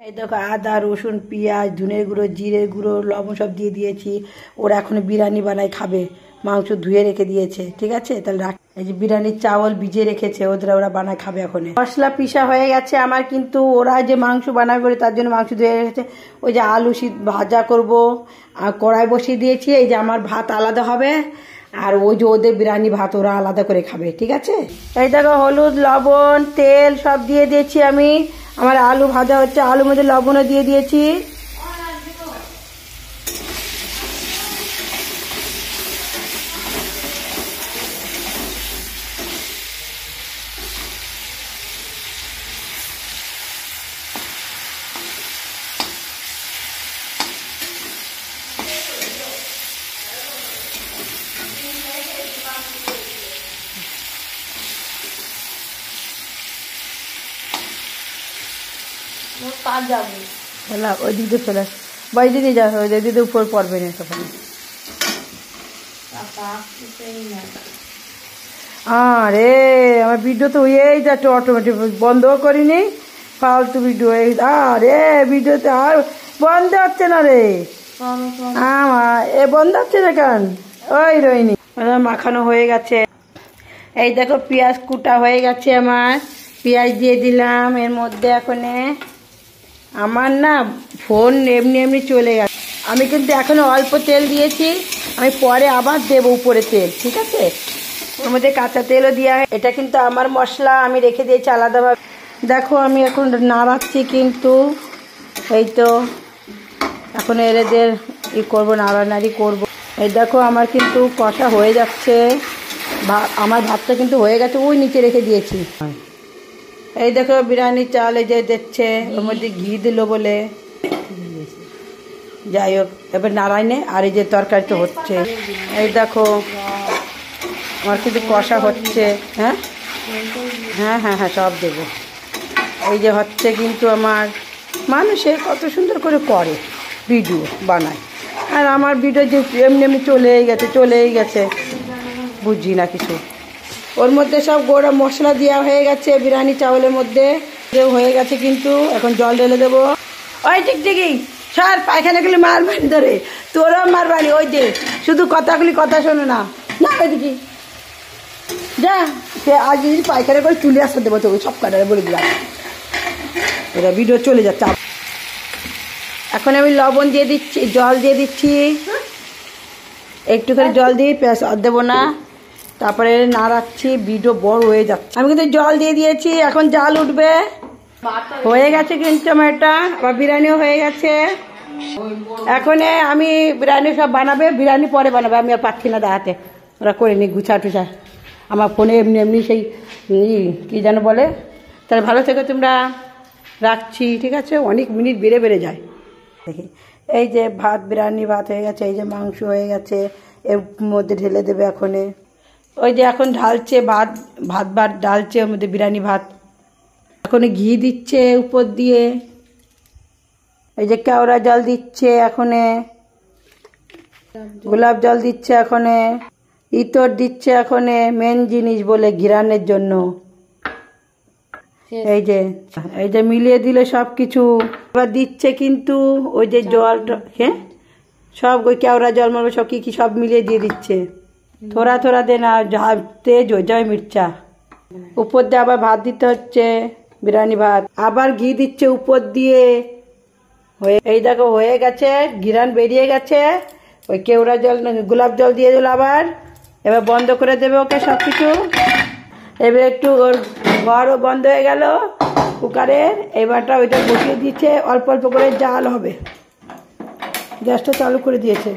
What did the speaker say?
এই দেখো আদা রসুন পেঁয়াজ ধনের গুঁড়ো জিরে গুঁড়ো লবণ সব দিয়ে দিয়েছি। ওরা এখন বিরিয়ানি বানাই খাবে, মাংস ধুয়ে রেখে দিয়েছে। ঠিক আছে, তাহলে রাখ। এই যে বিরিয়ানির চাউল ভিজিয়ে রেখেছে, ওরা বানায় খাবে। এখন মশলা পিসা হয়ে গেছে আমার, কিন্তু ওরা যে মাংস বানাবে বলে তার জন্য মাংস ধুয়ে রেখেছে। ওই যে আলু ভাজা করব, আর কড়াই বসিয়ে দিয়েছি। এই যে আমার ভাত আলাদা হবে, আর ওই যে ওদের বিরিয়ানি ভাত ওরা আলাদা করে খাবে। ঠিক আছে, এই দেখো হলুদ লবণ তেল সব দিয়ে দিয়েছি আমি। আমার আলু ভাজা হচ্ছে, আলুর মধ্যে লবণও দিয়ে দিয়েছি। ওই দিক দিয়ে চলে বাই দিদি যা, ওই দিদি উপর পড়বে না তখন। আরে আমার ভিডিও তো হয়েই যাচ্ছে অটোমেটিক, বন্ধও করিনি। ফালতু ভিডিও, আরে ভিডিওতে আর বন্ধ হচ্ছে না রে আমার, এ বন্ধ হচ্ছে না কেন? ওই রইনি মাখানো হয়ে গেছে। এই দেখো পেঁয়াজ কুটা হয়ে গেছে আমার, পেঁয়াজ দিয়ে দিলাম এর মধ্যে। এখন আমার না ফোন এমনি এমনি চলে গেছে, আমি কিন্তু এখনো অল্প তেল দিয়েছি, আমি পরে আবার দেবো উপরে তেল। ঠিক আছে, ওর মধ্যে কাঁচা তেলও দেওয়া। এটা কিন্তু আমার মশলা, আমি রেখে দিয়েছি আলাদাভাবে। দেখো আমি এখন নাড়াচ্ছি, কিন্তু এই তো এখন এদের করবো, নাড়ানাড়ি করবো। এই দেখো আমার কিন্তু কষা হয়ে যাচ্ছে, আমার ভাতটা কিন্তু হয়ে গেছে, ওই নিচে রেখে দিয়েছি। এই দেখো বিরিয়ানির চাল এই যে দিচ্ছে, ওর মধ্যে ঘি দিল বলে। যাই হোক, এবার নাড়াই নে। আর এই যে তরকারি তো হচ্ছে, এই দেখো আমার কিন্তু কষা হচ্ছে। হ্যাঁ হ্যাঁ হ্যাঁ হ্যাঁ সব দেবো। এই যে হচ্ছে, কিন্তু আমার মানুষে কত সুন্দর করে করে ভিডিও বানায়, আর আমার ভিডিও যে এমনি এমনি চলেই গেছে বুঝি না কিছু। ওর মধ্যে সব গোড়া মশলা দেওয়া হয়ে গেছে বিরিয়ানি চাউলের মধ্যে, হয়ে গেছে। কিন্তু এখন জল ঢেলে দেবো। ওই টিকটিকি স্যার পায়খানাগুলি মারবানি ধরে, তোরও মারবানি। ওই যে শুধু কথা শোনো না, না ওইদিকে যা, সে আজ যদি পায়খানা করে তুলে আসতে দেবো তো সব কাটারে বলে দিলাম। এরা ভিডিও চলে যাচ্ছে। এখন আমি লবণ দিয়ে দিচ্ছি, জল দিয়ে দিচ্ছি, একটু করে জল দিয়ে পেঁয়াজ আর দেবো না। তারপরে নাড়াচ্ছি, ভিডিও বড় হয়ে যাচ্ছে। আমি কিন্তু জল দিয়ে দিয়েছি, এখন জাল উঠবে। হয়ে গেছে কিন্তু আমার এটা, আবার বিরিয়ানিও হয়ে গেছে। এখন আমি বিরিয়ানি সব বানাবে, বিরিয়ানি পরে বানাবে, আমি আর পাচ্ছি না দাঁড়াতে। ওরা করে নি গুছা টুছা, আমার ফোনে এমনি এমনি সেই কী যেন বলে। তাহলে ভালো থেকো তোমরা, রাখছি। ঠিক আছে, অনেক মিনিট বেড়ে যায়। দেখি এই যে ভাত, বিরিয়ানি ভাত হয়ে গেছে, এই যে মাংস হয়ে গেছে, এর মধ্যে ঢেলে দেবে। এখন ওই যে এখন ঢালছে ভাত ঢালছে ওর মধ্যে বিরিয়ানি ভাত। এখন ঘি দিচ্ছে উপর দিয়ে, এই যে কেওড়া জল দিচ্ছে, এখন গোলাপ জল দিচ্ছে, এখন ইতর দিচ্ছে, এখন মেন জিনিস বলে ঘিরানের জন্য। এই যে মিলিয়ে দিলে সব কিছু এবার দিচ্ছে, কিন্তু ওই যে জলটা, হ্যাঁ সব ওই কেওড়া জল মারবে সব কি সব মিলিয়ে দিয়ে দিচ্ছে। থোড়া দে না, তেজ হয়ে যায় মির্চা। উপর দিয়ে আবার ভাত দিতে হচ্ছে, বিরিয়ানি ভাত, আবার ঘি দিচ্ছে উপর দিয়ে। এই দেখো হয়ে গেছে, ঘিরান বেরিয়ে গেছে। ওই কেওড়া জল গোলাপ জল দিয়ে দিল আবার। এবার বন্ধ করে দেবে ওকে সব কিছু। এবার একটু ওর ঘরও বন্ধ হয়ে গেল কুকারের। এবারটা ওইটা বসিয়ে দিচ্ছে, অল্প অল্প করে জাল হবে, গ্যাসটা চালু করে দিয়েছে।